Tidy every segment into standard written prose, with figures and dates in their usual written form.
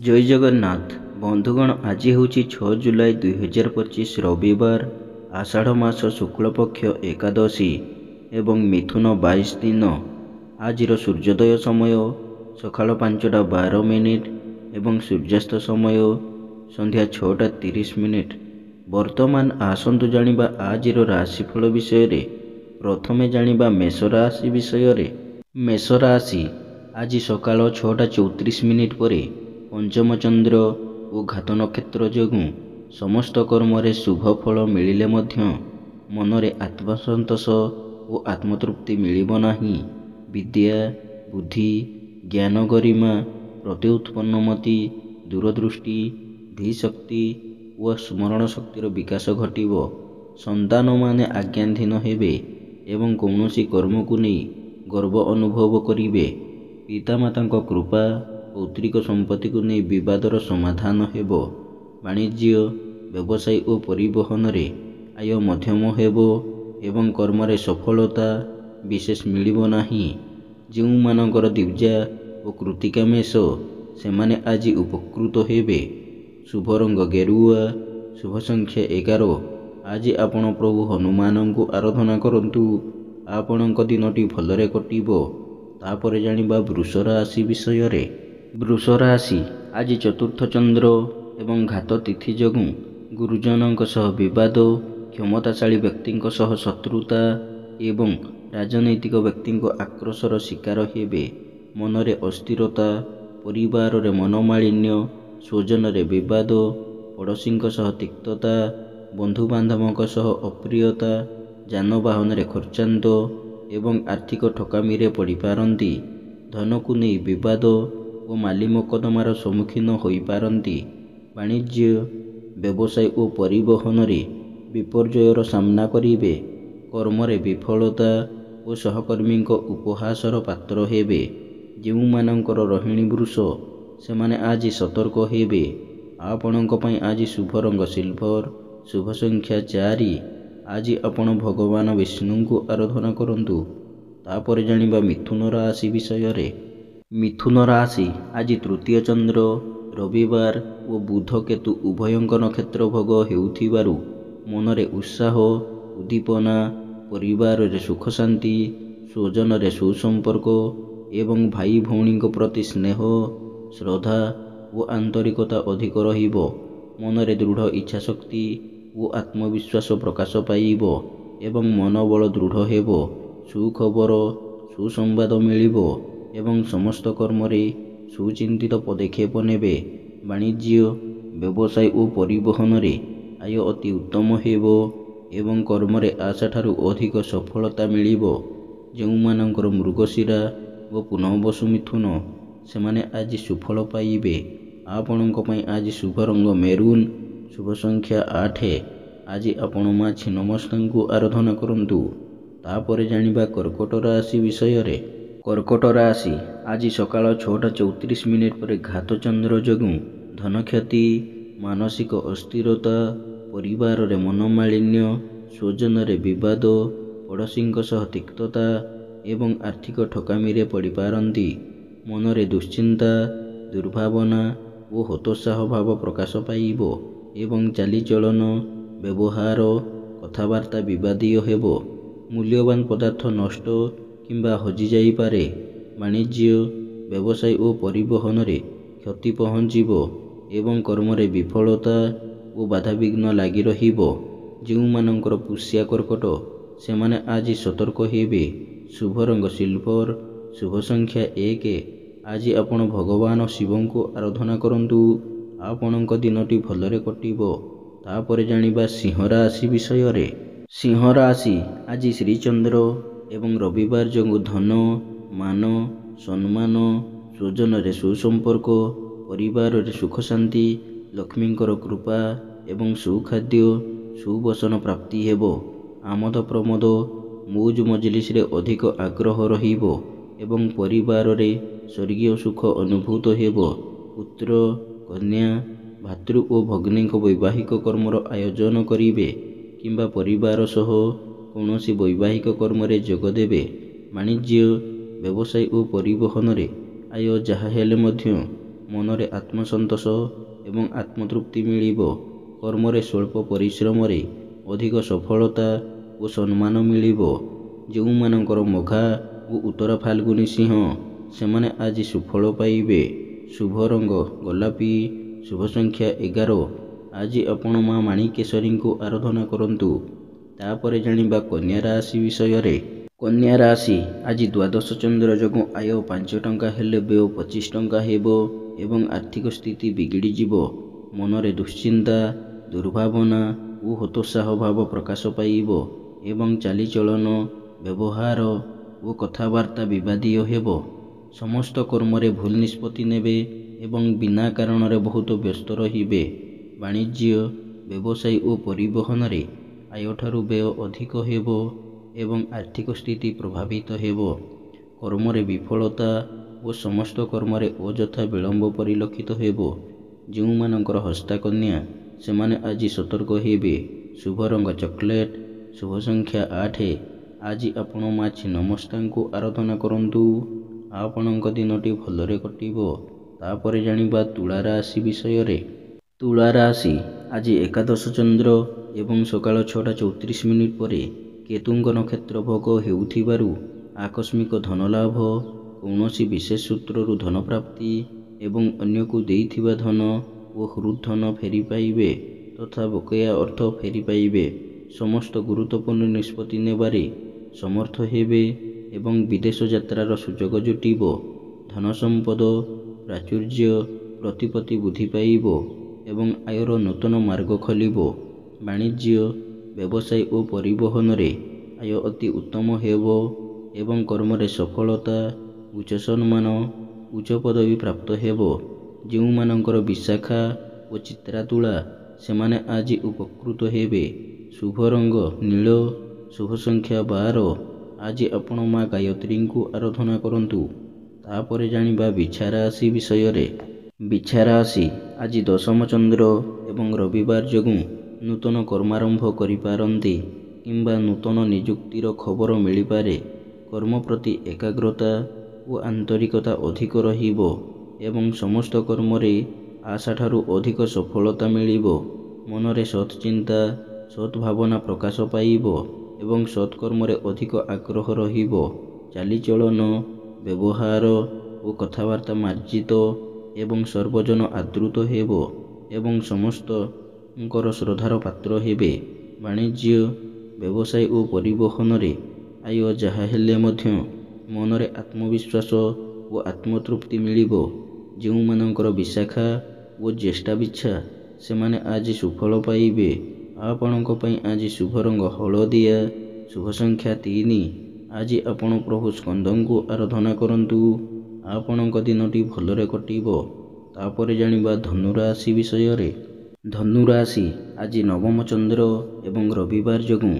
ଜୟ ଜଗନ୍ନାଥ ବନ୍ଧୁଗଣ, ଆଜି ହେଉଛି 6 ଜୁଲାଇ 2025 ରବିବାର, ଆଷାଢ଼ ମାସ ଶୁକ୍ଳପକ୍ଷ ଏକାଦଶୀ ଏବଂ ମିଥୁନ 22 ଦିନ। ଆଜିର ସୂର୍ଯ୍ୟୋଦୟ ସମୟ ସକାଳ 5ଟା 12 ଏବଂ ସୂର୍ଯ୍ୟାସ୍ତ ସମୟ ସନ୍ଧ୍ୟା 6ଟା 30। ବର୍ତ୍ତମାନ ଆସନ୍ତୁ ଜାଣିବା ଆଜିର ରାଶିଫଳ ବିଷୟରେ। ପ୍ରଥମେ ଜାଣିବା ମେଷ ରାଶି ବିଷୟରେ। ମେଷ ରାଶି ଆଜି ସକାଳ 6ଟା 34 ପରେ ପଞ୍ଚମ ଚନ୍ଦ୍ର ଓ ଘାତ ନକ୍ଷତ୍ର ଯୋଗୁଁ ସମସ୍ତ କର୍ମରେ ଶୁଭ ଫଳ ମିଳିଲେ ମଧ୍ୟ ମନରେ ଆତ୍ମସନ୍ତୋଷ ଓ ଆତ୍ମତୃପ୍ତି ମିଳିବ ନାହିଁ। ବିଦ୍ୟା, ବୁଦ୍ଧି, ଜ୍ଞାନ, ଗରିମା ପ୍ରତି ଉତ୍ପନ୍ନମତି, ଦୂରଦୃଷ୍ଟି, ଧୀଶକ୍ତି ଓ ସ୍ମରଣ ଶକ୍ତିର ବିକାଶ ଘଟିବ। ସନ୍ତାନମାନେ ଆଜ୍ଞାଧୀନ ହେବେ ଏବଂ କୌଣସି କର୍ମକୁ ନେଇ ଗର୍ବ ଅନୁଭବ କରିବେ। ପିତାମାତାଙ୍କ କୃପା, ପୌତ୍ରିକ ସମ୍ପତ୍ତିକୁ ନେଇ ବିବାଦର ସମାଧାନ ହେବ। ବାଣିଜ୍ୟ, ବ୍ୟବସାୟ ଓ ପରିବହନରେ ଆୟ ମଧ୍ୟମ ହେବ ଏବଂ କର୍ମରେ ସଫଳତା ବିଶେଷ ମିଳିବ ନାହିଁ। ଯେଉଁମାନଙ୍କର ଦ୍ୱିଜା ଓ କୃତ୍ତିକା ମେଷ, ସେମାନେ ଆଜି ଉପକୃତ ହେବେ। ଶୁଭ ରଙ୍ଗ ଗେରୁଆ, ଶୁଭ ସଂଖ୍ୟା 11। ଆଜି ଆପଣ ପ୍ରଭୁ ହନୁମାନଙ୍କୁ ଆରାଧନା କରନ୍ତୁ। ଆପଣଙ୍କ ଦିନଟି ଭଲରେ କଟିବ। ତାପରେ ଜାଣିବା ବୃଷ ରାଶି ବିଷୟରେ। ବୃଷ ରାଶି ଆଜି ଚତୁର୍ଥ ଚନ୍ଦ୍ର ଏବଂ ଘାତ ତିଥି ଯୋଗୁଁ ଗୁରୁଜନଙ୍କ ସହ ବିବାଦ, କ୍ଷମତାଶାଳୀ ବ୍ୟକ୍ତିଙ୍କ ସହ ଶତ୍ରୁତା ଏବଂ ରାଜନୈତିକ ବ୍ୟକ୍ତିଙ୍କ ଆକ୍ରୋଶର ଶିକାର ହେବେ। ମନରେ ଅସ୍ଥିରତା, ପରିବାରରେ ମନୋମାଳିନ୍ୟ, ସ୍ୱଜନରେ ବିବାଦ, ପଡ଼ୋଶୀଙ୍କ ସହ ତିକ୍ତତା, ବନ୍ଧୁବାନ୍ଧବଙ୍କ ସହ ଅପ୍ରିୟତା, ଯାନବାହନରେ ଖର୍ଚ୍ଚାନ୍ତ ଏବଂ ଆର୍ଥିକ ଠକାମିରେ ପଡ଼ିପାରନ୍ତି। ଧନକୁ ନେଇ ବିବାଦ ଓ ମାଲି ମକଦ୍ଦମାର ସମ୍ମୁଖୀନ ହୋଇପାରନ୍ତି। ବାଣିଜ୍ୟ, ବ୍ୟବସାୟ ଓ ପରିବହନରେ ବିପର୍ଯ୍ୟୟର ସାମ୍ନା କରିବେ। କର୍ମରେ ବିଫଳତା ଓ ସହକର୍ମୀଙ୍କ ଉପହାସର ପାତ୍ର ହେବେ। ଯେଉଁମାନଙ୍କର ରୋହିଣୀ ବୃଷ, ସେମାନେ ଆଜି ସତର୍କ ହେବେ। ଆପଣଙ୍କ ପାଇଁ ଆଜି ଶୁଭ ରଙ୍ଗ ସିଲଭର, ଶୁଭ ସଂଖ୍ୟା 4। ଆଜି ଆପଣ ଭଗବାନ ବିଷ୍ଣୁଙ୍କୁ ଆରାଧନା କରନ୍ତୁ। ତାପରେ ଜାଣିବା ମିଥୁନ ରାଶି ବିଷୟରେ। ମିଥୁନ ରାଶି ଆଜି ତୃତୀୟ ଚନ୍ଦ୍ର ରବିବାର ଓ ବୁଧ କେତୁ ଉଭୟଙ୍କ ନକ୍ଷତ୍ର ଭୋଗ ହେଉଥିବାରୁ ମନରେ ଉତ୍ସାହ, ଉଦ୍ଦୀପନା, ପରିବାରରେ ସୁଖ ଶାନ୍ତି, ସ୍ୱଜନରେ ସୁସମ୍ପର୍କ ଏବଂ ଭାଇ ଭଉଣୀଙ୍କ ପ୍ରତି ସ୍ନେହ, ଶ୍ରଦ୍ଧା ଓ ଆନ୍ତରିକତା ଅଧିକ ରହିବ। ମନରେ ଦୃଢ଼ ଇଚ୍ଛାଶକ୍ତି ଓ ଆତ୍ମବିଶ୍ୱାସ ପ୍ରକାଶ ପାଇବ ଏବଂ ମନୋବଳ ଦୃଢ଼ ହେବ। ସୁଖବର, ସୁସମ୍ବାଦ ମିଳିବ ଏବଂ ସମସ୍ତ କର୍ମରେ ସୁଚିନ୍ତିତ ପଦକ୍ଷେପ ନେବେ। ବାଣିଜ୍ୟ, ବ୍ୟବସାୟ ଓ ପରିବହନରେ ଆୟ ଅତି ଉତ୍ତମ ହେବ ଏବଂ କର୍ମରେ ଆଶାଠାରୁ ଅଧିକ ସଫଳତା ମିଳିବ। ଯେଉଁମାନଙ୍କର ମୃଗଶିରା ଓ ପୁନଃବସୁ ମିଥୁନ, ସେମାନେ ଆଜି ସୁଫଳ ପାଇବେ। ଆପଣଙ୍କ ପାଇଁ ଆଜି ଶୁଭ ରଙ୍ଗ ମେରୁନ୍, ଶୁଭ ସଂଖ୍ୟା 8। ଆଜି ଆପଣ ମା ଛିନ୍ନମସ୍ତାଙ୍କୁ ଆରାଧନା କରନ୍ତୁ। ତାପରେ ଜାଣିବା କର୍କଟ ରାଶି ବିଷୟରେ। କର୍କଟ ରାଶି ଆଜି ସକାଳ 6ଟା 34 ପରେ ଘାତ ଚନ୍ଦ୍ର ଯୋଗୁଁ ଧନକ୍ଷତି, ମାନସିକ ଅସ୍ଥିରତା, ପରିବାରରେ ମନୋମାଳିନ୍ୟ, ସ୍ୱଜନରେ ବିବାଦ, ପଡ଼ୋଶୀଙ୍କ ସହ ତିକ୍ତତା ଏବଂ ଆର୍ଥିକ ଠକାମିରେ ପଡ଼ିପାରନ୍ତି। ମନରେ ଦୁଶ୍ଚିନ୍ତା, ଦୁର୍ଭାବନା ଓ ହତୋତ୍ସାହ ଭାବ ପ୍ରକାଶ ପାଇବ ଏବଂ ଚାଲିଚଳନ, ବ୍ୟବହାର, କଥାବାର୍ତ୍ତା ବିବାଦୀୟ ହେବ। ମୂଲ୍ୟବାନ ପଦାର୍ଥ ନଷ୍ଟ କିମ୍ବା ହଜିଯାଇପାରେ। ବାଣିଜ୍ୟ, ବ୍ୟବସାୟ ଓ ପରିବହନରେ କ୍ଷତି ପହଞ୍ଚିବ ଏବଂ କର୍ମରେ ବିଫଳତା ଓ ବାଧାବିଘ୍ନ ଲାଗି ରହିବ। ଯେଉଁମାନଙ୍କର ପୁଷ୍ୟା କର୍କଟ, ସେମାନେ ଆଜି ସତର୍କ ହେବେ। ଶୁଭ ରଙ୍ଗ ସିଲଭର, ଶୁଭ ସଂଖ୍ୟା 1। ଆଜି ଆପଣ ଭଗବାନ ଶିବଙ୍କୁ ଆରାଧନା କରନ୍ତୁ। ଆପଣଙ୍କ ଦିନଟି ଭଲରେ କଟିବ। ତାପରେ ଜାଣିବା ସିଂହ ରାଶି ବିଷୟରେ। ସିଂହ ରାଶି ଆଜି ଶ୍ରୀଚନ୍ଦ୍ର ଏବଂ ରବିବାର ଯୋଗୁଁ ଧନ, ମାନ, ସମ୍ମାନ, ସ୍ୱଜନରେ ସୁସମ୍ପର୍କ, ପରିବାରରେ ସୁଖ ଶାନ୍ତି, ଲକ୍ଷ୍ମୀଙ୍କର କୃପା ଏବଂ ସୁଖାଦ୍ୟ, ସୁବସନ ପ୍ରାପ୍ତି ହେବ। ଆମୋଦ ପ୍ରମୋଦ, ମୌଜ ମଜଲିସରେ ଅଧିକ ଆଗ୍ରହ ରହିବ ଏବଂ ପରିବାରରେ ସ୍ୱର୍ଗୀୟ ସୁଖ ଅନୁଭୂତ ହେବ। ପୁତ୍ର, କନ୍ୟା, ଭାତୃ ଓ ଭଗ୍ନୀଙ୍କ ବୈବାହିକ କର୍ମର ଆୟୋଜନ କରିବେ କିମ୍ବା ପରିବାର ସହ କୌଣସି ବୈବାହିକ କର୍ମରେ ଯୋଗ ଦେବେ। ବାଣିଜ୍ୟ, ବ୍ୟବସାୟ ଓ ପରିବହନରେ ଆୟ ଯାହା ହେଲେ ମଧ୍ୟ ମନରେ ଆତ୍ମସନ୍ତୋଷ ଏବଂ ଆତ୍ମତୃପ୍ତି ମିଳିବ। କର୍ମରେ ସ୍ୱଳ୍ପ ପରିଶ୍ରମରେ ଅଧିକ ସଫଳତା ଓ ସମ୍ମାନ ମିଳିବ। ଯେଉଁମାନଙ୍କର ମଘା ଓ ଉତ୍ତର ଫାଲ୍ଗୁନୀ ସିଂହ ସେମାନେ ଆଜି ସୁଫଳ ପାଇବେ। ଶୁଭ ରଙ୍ଗ ଗୋଲାପୀ। ଶୁଭ ସଂଖ୍ୟା 11। ଆଜି ଆପଣ ମା ମାଣିକେଶ୍ୱରୀଙ୍କୁ ଆରାଧନା କରନ୍ତୁ। ତାପରେ ଜାଣିବା କନ୍ୟା ରାଶି ବିଷୟରେ। କନ୍ୟା ରାଶି ଆଜି ଦ୍ୱାଦଶ ଚନ୍ଦ୍ର ଯୋଗୁଁ ଆୟ 5 ଟଙ୍କା ହେଲେ ବ୍ୟୟ 25 ଟଙ୍କା ହେବ ଏବଂ ଆର୍ଥିକ ସ୍ଥିତି ବିଗିଡ଼ିଯିବ। ମନରେ ଦୁଶ୍ଚିନ୍ତା, ଦୁର୍ଭାବନା ଓ ହତୋତ୍ସାହ ଭାବ ପ୍ରକାଶ ପାଇବ ଏବଂ ଚାଲିଚଳନ, ବ୍ୟବହାର ଓ କଥାବାର୍ତ୍ତା ବିବାଦୀୟ ହେବ। ସମସ୍ତ କର୍ମରେ ଭୁଲ ନିଷ୍ପତ୍ତି ନେବେ ଏବଂ ବିନା କାରଣରେ ବହୁତ ବ୍ୟସ୍ତ ରହିବେ। ବାଣିଜ୍ୟ, ବ୍ୟବସାୟ ଓ ପରିବହନରେ ଆୟଠାରୁ ବ୍ୟୟ ଅଧିକ ହେବ ଏବଂ ଆର୍ଥିକ ସ୍ଥିତି ପ୍ରଭାବିତ ହେବ। କର୍ମରେ ବିଫଳତା ଓ ସମସ୍ତ କର୍ମରେ ଅଯଥା ବିଳମ୍ବ ପରିଲକ୍ଷିତ ହେବ। ଯେଉଁମାନଙ୍କର ହସ୍ତା କନ୍ୟା ସେମାନେ ଆଜି ସତର୍କ ହେବେ। ଶୁଭ ରଙ୍ଗ ଚକୋଲେଟ୍। ଶୁଭ ସଂଖ୍ୟା 8। ଆଜି ଆପଣ ମା ଛିନ୍ନମସ୍ତାଙ୍କୁ ଆରାଧନା କରନ୍ତୁ। ଆପଣଙ୍କ ଦିନଟି ଭଲରେ କଟିବ। ତାପରେ ଜାଣିବା ତୁଳା ରାଶି ବିଷୟରେ। ତୁଳା ରାଶି ଆଜି ଏକାଦଶ ଚନ୍ଦ୍ର ଏବଂ ସକାଳ 6:34 ପରେ କେତୁଙ୍କ ନକ୍ଷତ୍ର ଭୋଗ ହେଉଥିବାରୁ ଆକସ୍ମିକ ଧନଲାଭ, କୌଣସି ବିଶେଷ ସୂତ୍ରରୁ ଧନପ୍ରାପ୍ତି ଏବଂ ଅନ୍ୟକୁ ଦେଇଥିବା ଧନ ଓ ହୃଦ୍ଧନ ଫେରି ପାଇବେ ତଥା ବକେୟା ଅର୍ଥ ଫେରି ପାଇବେ। ସମସ୍ତ ଗୁରୁତ୍ୱପୂର୍ଣ୍ଣ ନିଷ୍ପତ୍ତି ନେବାରେ ସମର୍ଥ ହେବେ ଏବଂ ବିଦେଶ ଯାତ୍ରାର ସୁଯୋଗ ଜୁଟିବ। ଧନ ସମ୍ପଦ, ପ୍ରାଚୁର୍ଯ୍ୟ, ପ୍ରତିପତ୍ତି ବୃଦ୍ଧି ପାଇବ ଏବଂ ଆୟର ନୂତନ ମାର୍ଗ ଖୋଲିବ। ବାଣିଜ୍ୟ, ବ୍ୟବସାୟ ଓ ପରିବହନରେ ଆୟ ଅତି ଉତ୍ତମ ହେବ ଏବଂ କର୍ମରେ ସଫଳତା, ଉଚ୍ଚ ସମ୍ମାନ, ଉଚ୍ଚ ପଦବୀ ପ୍ରାପ୍ତ ହେବ। ଯେଉଁମାନଙ୍କର ବିଶାଖା ଓ ଚିତ୍ରା ତୁଳା ସେମାନେ ଆଜି ଉପକୃତ ହେବେ। ଶୁଭ ରଙ୍ଗ ନୀଳ। ଶୁଭ ସଂଖ୍ୟା 12। ଆଜି ଆପଣ ମା ଗାୟତ୍ରୀଙ୍କୁ ଆରାଧନା କରନ୍ତୁ। ତାପରେ ଜାଣିବା ବିଛା ରାଶି ବିଷୟରେ। ବିଛା ରାଶି ଆଜି ଦଶମ ଚନ୍ଦ୍ର ଏବଂ ରବିବାର ଯୋଗୁଁ ନୂତନ କର୍ମାରମ୍ଭ କରିପାରନ୍ତି କିମ୍ବା ନୂତନ ନିଯୁକ୍ତିର ଖବର ମିଳିପାରେ। କର୍ମ ପ୍ରତି ଏକାଗ୍ରତା ଓ ଆନ୍ତରିକତା ଅଧିକ ରହିବ ଏବଂ ସମସ୍ତ କର୍ମରେ ଆଶାଠାରୁ ଅଧିକ ସଫଳତା ମିଳିବ। ମନରେ ସତ୍ ଚିନ୍ତା, ସତ୍ ଭାବନା ପ୍ରକାଶ ପାଇବ ଏବଂ ସତ୍କର୍ମରେ ଅଧିକ ଆଗ୍ରହ ରହିବ। ଚାଲିଚଳନ, ବ୍ୟବହାର ଓ କଥାବାର୍ତ୍ତା ମାର୍ଜିତ ଏବଂ ସର୍ବଜନ ଆଦୃତ ହେବ ଏବଂ ସମସ୍ତଙ୍କର ଶ୍ରଦ୍ଧାର ପାତ୍ର ହେବେ। ବାଣିଜ୍ୟ, ବ୍ୟବସାୟ ଓ ପରିବହନରେ ଆୟ ଯାହା ହେଲେ ମଧ୍ୟ ମନରେ ଆତ୍ମବିଶ୍ୱାସ ଓ ଆତ୍ମତୃପ୍ତି ମିଳିବ। ଯେଉଁମାନଙ୍କର ବିଶାଖା ଓ ଜ୍ୟେଷ୍ଠା ବିଛା ସେମାନେ ଆଜି ସୁଫଳ ପାଇବେ। ଆପଣଙ୍କ ପାଇଁ ଆଜି ଶୁଭ ରଙ୍ଗ ହଳଦିଆ। ଶୁଭ ସଂଖ୍ୟା 3। ଆଜି ଆପଣ ପ୍ରଭୁ ସ୍କନ୍ଦଙ୍କୁ ଆରାଧନା କରନ୍ତୁ। ଆପଣଙ୍କ ଦିନଟି ଭଲରେ କଟିବ। ତାପରେ ଜାଣିବା ଧନୁ ରାଶି ବିଷୟରେ। ଧନୁ ରାଶି ଆଜି ନବମ ଚନ୍ଦ୍ର ଏବଂ ରବିବାର ଯୋଗୁଁ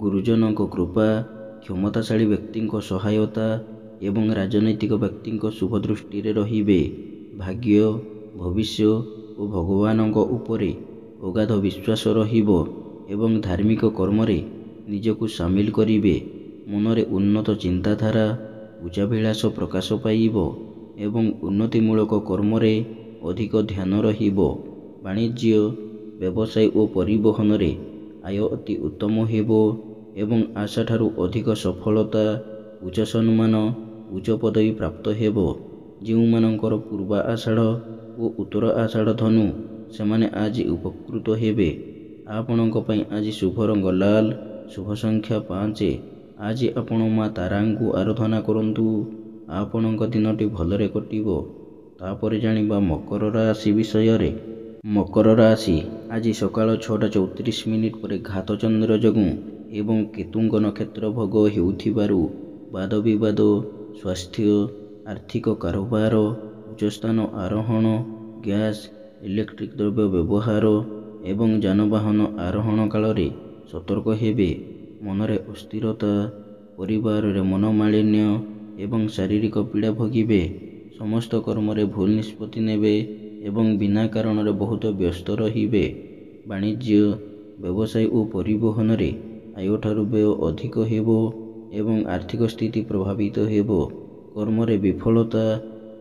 ଗୁରୁଜନଙ୍କ କୃପା, କ୍ଷମତାଶାଳୀ ବ୍ୟକ୍ତିଙ୍କ ସହାୟତା ଏବଂ ରାଜନୈତିକ ବ୍ୟକ୍ତିଙ୍କ ଶୁଭ ଦୃଷ୍ଟିରେ ରହିବେ। ଭାଗ୍ୟ, ଭବିଷ୍ୟ ଓ ଭଗବାନଙ୍କ ଉପରେ ଅଗାଧ ବିଶ୍ୱାସ ରହିବ ଏବଂ ଧାର୍ମିକ କର୍ମରେ ନିଜକୁ ସାମିଲ କରିବେ। ମନରେ ଉନ୍ନତ ଚିନ୍ତାଧାରା, ଉଚ୍ଚାଭିଳାଷ ପ୍ରକାଶ ପାଇବ ଏବଂ ଉନ୍ନତିମୂଳକ କର୍ମରେ ଅଧିକ ଧ୍ୟାନ ରହିବ। ବାଣିଜ୍ୟ, ବ୍ୟବସାୟ ଓ ପରିବହନରେ ଆୟ ଅତି ଉତ୍ତମ ହେବ ଏବଂ ଆଶାଠାରୁ ଅଧିକ ସଫଳତା, ଉଚ୍ଚ ସମ୍ମାନ, ଉଚ୍ଚ ପଦବୀ ପ୍ରାପ୍ତ ହେବ। ଯେଉଁମାନଙ୍କର ପୂର୍ବା ଆଷାଢ଼ ଓ ଉତ୍ତର ଆଷାଢ଼ ଧନୁ ସେମାନେ ଆଜି ଉପକୃତ ହେବେ। ଆପଣଙ୍କ ପାଇଁ ଆଜି ଶୁଭ ରଙ୍ଗ ଲାଲ। ଶୁଭ ସଂଖ୍ୟା 5। ଆଜି ଆପଣ ମା ତାରାଙ୍କୁ ଆରାଧନା କରନ୍ତୁ। ଆପଣଙ୍କ ଦିନଟି ଭଲରେ କଟିବ। ତାପରେ ଜାଣିବା ମକର ରାଶି ବିଷୟରେ। ମକର ରାଶି ଆଜି ସକାଳ 6:34 ପରେ ଘାତ ଚନ୍ଦ୍ର ଯୋଗୁଁ ଏବଂ କେତୁଙ୍କ ନକ୍ଷତ୍ର ଭୋଗ ହେଉଥିବାରୁ ବାଦବିବାଦ, ସ୍ୱାସ୍ଥ୍ୟ, ଆର୍ଥିକ କାରବାର, ଉଚ୍ଚସ୍ଥାନ ଆରୋହଣ, ଗ୍ୟାସ୍, ଇଲେକ୍ଟ୍ରିକ୍ ଦ୍ରବ୍ୟ ବ୍ୟବହାର ଏବଂ ଯାନବାହନ ଆରୋହଣ କାଳରେ ସତର୍କ ହେବେ। ମନରେ ଅସ୍ଥିରତା, ପରିବାରରେ ମନୋମାଳିନ୍ୟ ଏବଂ ଶାରୀରିକ ପୀଡ଼ା ଭୋଗିବେ। ସମସ୍ତ କର୍ମରେ ଭୁଲ ନିଷ୍ପତ୍ତି ନେବେ ଏବଂ ବିନା କାରଣରେ ବହୁତ ବ୍ୟସ୍ତ ରହିବେ। ବାଣିଜ୍ୟ, ବ୍ୟବସାୟ ଓ ପରିବହନରେ ଆୟଠାରୁ ବ୍ୟୟ ଅଧିକ ହେବ ଏବଂ ଆର୍ଥିକ ସ୍ଥିତି ପ୍ରଭାବିତ ହେବ। କର୍ମରେ ବିଫଳତା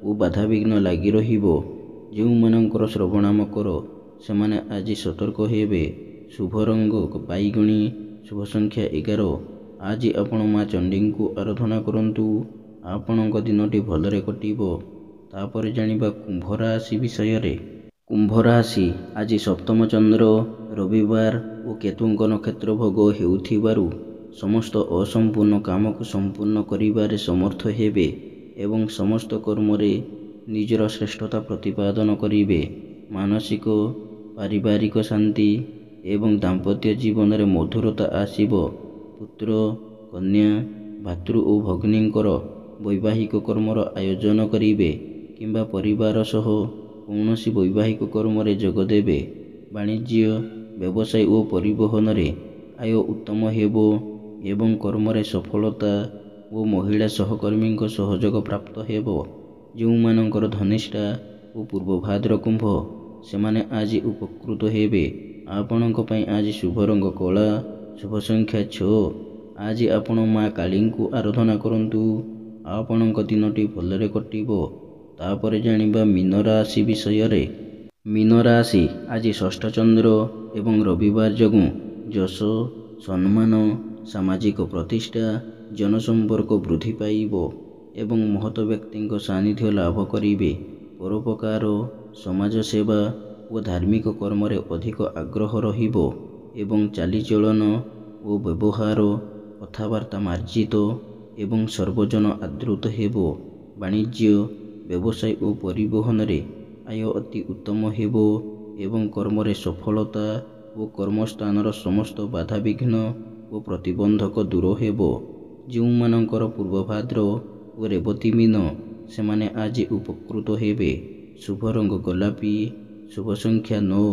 ଓ ବାଧାବିଘ୍ନ ଲାଗି ରହିବ। ଯେଉଁମାନଙ୍କର ଶ୍ରବଣ ମକର ସେମାନେ ଆଜି ସତର୍କ ହେବେ। ଶୁଭ ରଙ୍ଗ ବାଇଗଣୀ, ଶୁଭ ସଂଖ୍ୟା 11। ଆଜି ଆପଣ ମା ଚଣ୍ଡୀଙ୍କୁ ଆରାଧନା କରନ୍ତୁ। ଆପଣଙ୍କ ଦିନଟି ଭଲରେ କଟିବ। ତାପରେ ଜାଣିବା କୁମ୍ଭ ରାଶି ବିଷୟରେ। କୁମ୍ଭ ରାଶି ଆଜି ସପ୍ତମ ଚନ୍ଦ୍ର, ରବିବାର ଓ କେତୁଙ୍କ ନକ୍ଷତ୍ର ଭୋଗ ହେଉଥିବାରୁ ସମସ୍ତ ଅସମ୍ପୂର୍ଣ୍ଣ କାମକୁ ସମ୍ପୂର୍ଣ୍ଣ କରିବାରେ ସମର୍ଥ ହେବେ ଏବଂ ସମସ୍ତ କର୍ମରେ ନିଜର ଶ୍ରେଷ୍ଠତା ପ୍ରତିପାଦନ କରିବେ। ମାନସିକ, ପାରିବାରିକ ଶାନ୍ତି ଏବଂ ଦାମ୍ପତ୍ୟ ଜୀବନରେ ମଧୁରତା ଆସିବ। ପୁତ୍ର, କନ୍ୟା, ଭାତୃ ଓ ଭଗ୍ନୀଙ୍କର ବୈବାହିକ କର୍ମର ଆୟୋଜନ କରିବେ କିମ୍ବା ପରିବାର ସହ କୌଣସି ବୈବାହିକ କର୍ମରେ ଯୋଗ ଦେବେ। ବାଣିଜ୍ୟ, ବ୍ୟବସାୟ ଓ ପରିବହନରେ ଆୟ ଉତ୍ତମ ହେବ ଏବଂ କର୍ମରେ ସଫଳତା ଓ ମହିଳା ସହକର୍ମୀଙ୍କ ସହଯୋଗ ପ୍ରାପ୍ତ ହେବ। ଯେଉଁମାନଙ୍କର ଧନିଷ୍ଠା ଓ ପୂର୍ବଭାଦ୍ର କୁମ୍ଭ ସେମାନେ ଆଜି ଉପକୃତ ହେବେ। ଆପଣଙ୍କ ପାଇଁ ଆଜି ଶୁଭ ରଙ୍ଗ କଳା, ଶୁଭ ସଂଖ୍ୟା 6। ଆଜି ଆପଣ ମା କାଳୀଙ୍କୁ ଆରାଧନା କରନ୍ତୁ। ଆପଣଙ୍କ ଦିନଟି ଭଲରେ କଟିବ। ତାପରେ ଜାଣିବା ମୀନ ରାଶି ବିଷୟରେ। ମୀନ ରାଶି ଆଜି ଷଷ୍ଠ ଚନ୍ଦ୍ର ଏବଂ ରବିବାର ଯୋଗୁଁ ଯଶ, ସମ୍ମାନ, ସାମାଜିକ ପ୍ରତିଷ୍ଠା, ଜନସମ୍ପର୍କ ବୃଦ୍ଧି ପାଇବ ଏବଂ ମହତ ବ୍ୟକ୍ତିଙ୍କ ସାନ୍ନିଧ୍ୟ ଲାଭ କରିବେ। ପରୋପକାର, ସମାଜ ସେବା ଓ ଧାର୍ମିକ କର୍ମରେ ଅଧିକ ଆଗ୍ରହ ରହିବ ଏବଂ ଚାଲିଚଳନ ଓ ବ୍ୟବହାର, କଥାବାର୍ତ୍ତା ମାର୍ଜିତ ଏବଂ ସର୍ବଜନ ଆଦୃତ ହେବ। ବାଣିଜ୍ୟ, ବ୍ୟବସାୟ ଓ ପରିବହନରେ ଆୟ ଅତି ଉତ୍ତମ ହେବ ଏବଂ କର୍ମରେ ସଫଳତା ଓ କର୍ମସ୍ଥାନର ସମସ୍ତ ବାଧାବିଘ୍ନ ଓ ପ୍ରତିବନ୍ଧକ ଦୂର ହେବ। ଯେଉଁମାନଙ୍କର ପୂର୍ବଭାଦ୍ର ଓ ରେବତୀ ମୀନ ସେମାନେ ଆଜି ଉପକୃତ ହେବେ। ଶୁଭ ରଙ୍ଗ ଗୋଲାପୀ, ଶୁଭ ସଂଖ୍ୟା 9।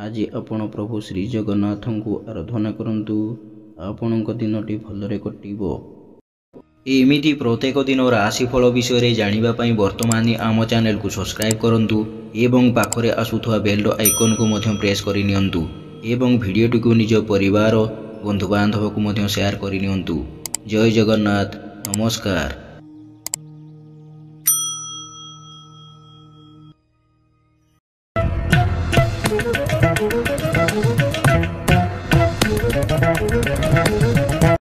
ଆଜି ଆପଣ ପ୍ରଭୁ ଶ୍ରୀଜଗନ୍ନାଥଙ୍କୁ ଆରାଧନା କରନ୍ତୁ। ଆପଣଙ୍କ ଦିନଟି ଭଲରେ କଟିବ। ଏମିତି ପ୍ରତ୍ୟେକ ଦିନ ରାଶିଫଳ ବିଷୟରେ ଜାଣିବା ପାଇଁ ବର୍ତ୍ତମାନ ଆମ ଚ୍ୟାନେଲକୁ ସବସ୍କ୍ରାଇବ୍ କରନ୍ତୁ ଏବଂ ପାଖରେ ଆସୁଥିବା ବେଲ୍ ଆଇକନ୍କୁ ମଧ୍ୟ ପ୍ରେସ୍ କରିନିଅନ୍ତୁ ଏବଂ ଭିଡ଼ିଓଟିକୁ ନିଜ ପରିବାର, ବନ୍ଧୁବାନ୍ଧବକୁ ମଧ୍ୟ ସେୟାର କରିନିଅନ୍ତୁ। ଜୟ ଜଗନ୍ନାଥ। ନମସ୍କାର।